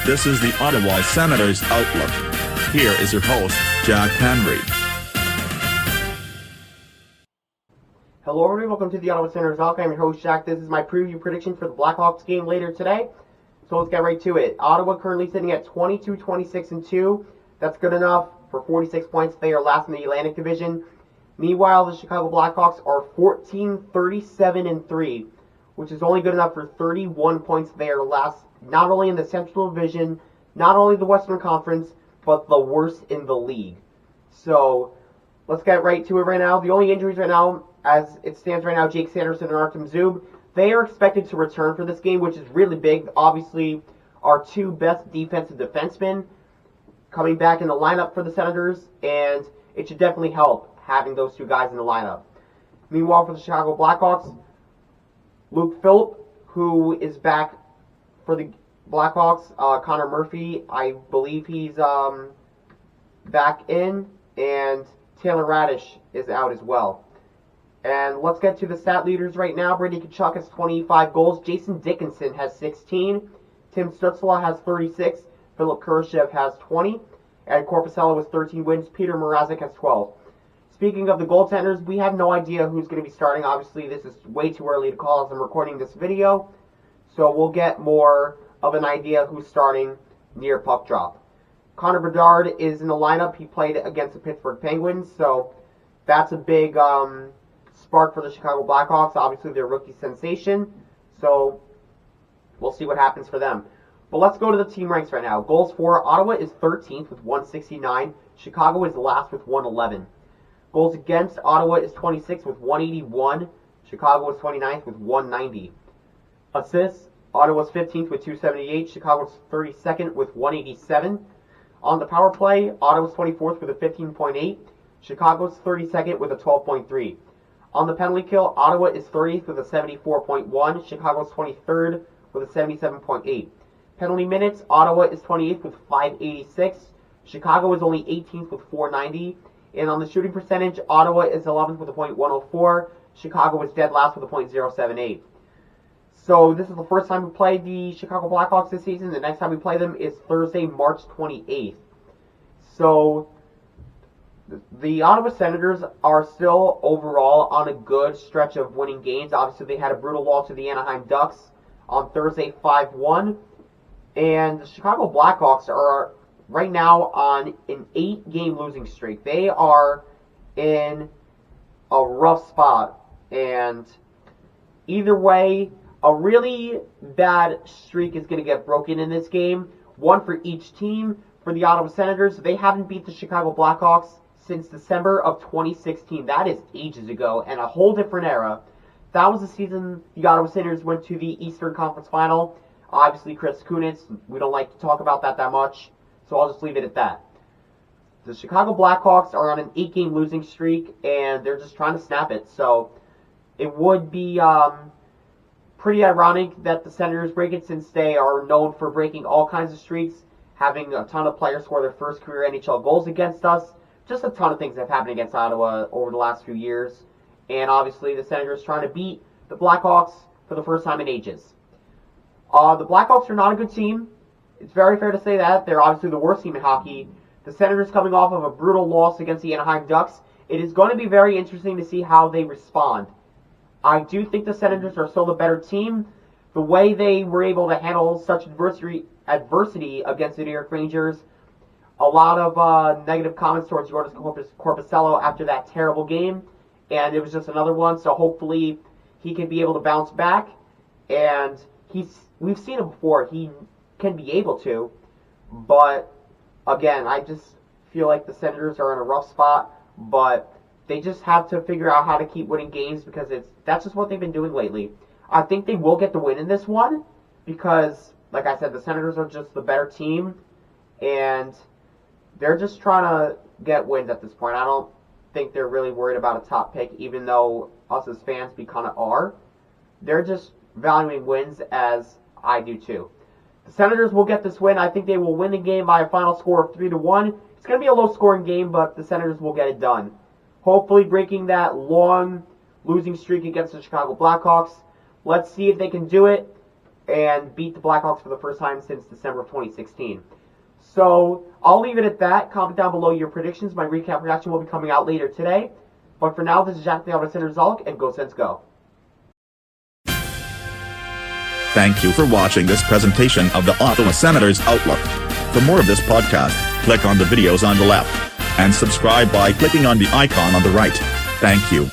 This is the Ottawa Senators Outlook. Here is your host, Jack Henry. Hello everybody, welcome to the Ottawa Senators Outlook. I'm your host, Jack. This is my preview prediction for the Blackhawks game later today. So let's get right to it. Ottawa currently sitting at 22-26-2. That's good enough for 46 points. They are last in the Atlantic Division. Meanwhile, the Chicago Blackhawks are 14-37-3, which is only good enough for 31 points. They are last not only in the Central Division, not only the Western Conference, but the worst in the league. So let's get right to it right now. The only injuries right now, as it stands right now, Jake Sanderson and Artem Zub, they are expected to return for this game, which is really big. Obviously, our two best defensive defensemen coming back in the lineup for the Senators, and it should definitely help having those two guys in the lineup. Meanwhile, for the Chicago Blackhawks, Luke Phillip, who is back for the Blackhawks, Connor Murphy, I believe he's back in, and Taylor Radish is out as well. And let's get to the stat leaders right now. Brady Tkachuk has 25 goals. Jason Dickinson has 16. Tim Stützle has 36. Philip Kurashev has 20. And Korpisalo has 13 wins. Peter Mrazek has 12. Speaking of the goaltenders, we have no idea who's going to be starting. Obviously, this is way too early to call as I'm recording this video. So we'll get more of an idea who's starting near puck drop. Connor Bedard is in the lineup. He played against the Pittsburgh Penguins. So that's a big spark for the Chicago Blackhawks. Obviously, they're rookie sensation. So we'll see what happens for them. But let's go to the team ranks right now. Goals for: Ottawa is 13th with 169. Chicago is last with 111. Goals against: Ottawa is 26th with 181. Chicago is 29th with 190. Assists: Ottawa is 15th with 278. Chicago is 32nd with 187. On the power play, Ottawa is 24th with a 15.8. Chicago is 32nd with a 12.3. On the penalty kill, Ottawa is 30th with a 74.1. Chicago is 23rd with a 77.8. Penalty minutes, Ottawa is 28th with 586. Chicago is only 18th with 490. And on the shooting percentage, Ottawa is 11th with a .104. Chicago is dead last with a .078. So this is the first time we played the Chicago Blackhawks this season. The next time we play them is Thursday, March 28th. So the Ottawa Senators are still overall on a good stretch of winning games. Obviously, they had a brutal loss to the Anaheim Ducks on Thursday, 5-1. And the Chicago Blackhawks are right now on an 8-game losing streak. They are in a rough spot. And either way, a really bad streak is going to get broken in this game. One for each team. For the Ottawa Senators, they haven't beat the Chicago Blackhawks since December of 2016. That is ages ago and a whole different era. That was the season the Ottawa Senators went to the Eastern Conference Final. Obviously, Chris Kunitz, we don't like to talk about that much, so I'll just leave it at that. The Chicago Blackhawks are on an 8-game losing streak, and they're just trying to snap it. So it would be pretty ironic that the Senators break it, since they are known for breaking all kinds of streaks, having a ton of players score their first career NHL goals against us. Just a ton of things have happened against Ottawa over the last few years. And obviously the Senators trying to beat the Blackhawks for the first time in ages. The Blackhawks are not a good team. It's very fair to say that. They're obviously the worst team in hockey. The Senators coming off of a brutal loss against the Anaheim Ducks. It is going to be very interesting to see how they respond. I do think the Senators are still the better team. The way they were able to handle such adversity against the New York Rangers, a lot of negative comments towards Jordan Korpisalo after that terrible game, and it was just another one, so hopefully he can be able to bounce back, and we've seen him before, he can be able to, but again, I just feel like the Senators are in a rough spot, but they just have to figure out how to keep winning games, because that's just what they've been doing lately. I think they will get the win in this one, because, like I said, the Senators are just the better team, and they're just trying to get wins at this point. I don't think they're really worried about a top pick, even though us as fans, we kind of are. They're just valuing wins, as I do too. The Senators will get this win. I think they will win the game by a final score of 3-1. It's going to be a low-scoring game, but the Senators will get it done. Hopefully breaking that long losing streak against the Chicago Blackhawks. Let's see if they can do it. and beat the Blackhawks for the first time since December of 2016. So I'll leave it at that. Comment down below your predictions. My recap reaction will be coming out later today. But for now, this is Jack the Ottawa Center Zolk, and go Sens go. Thank you for watching this presentation of the Ottawa Senators Outlook. For more of this podcast, click on the videos on the left, and subscribe by clicking on the icon on the right. Thank you.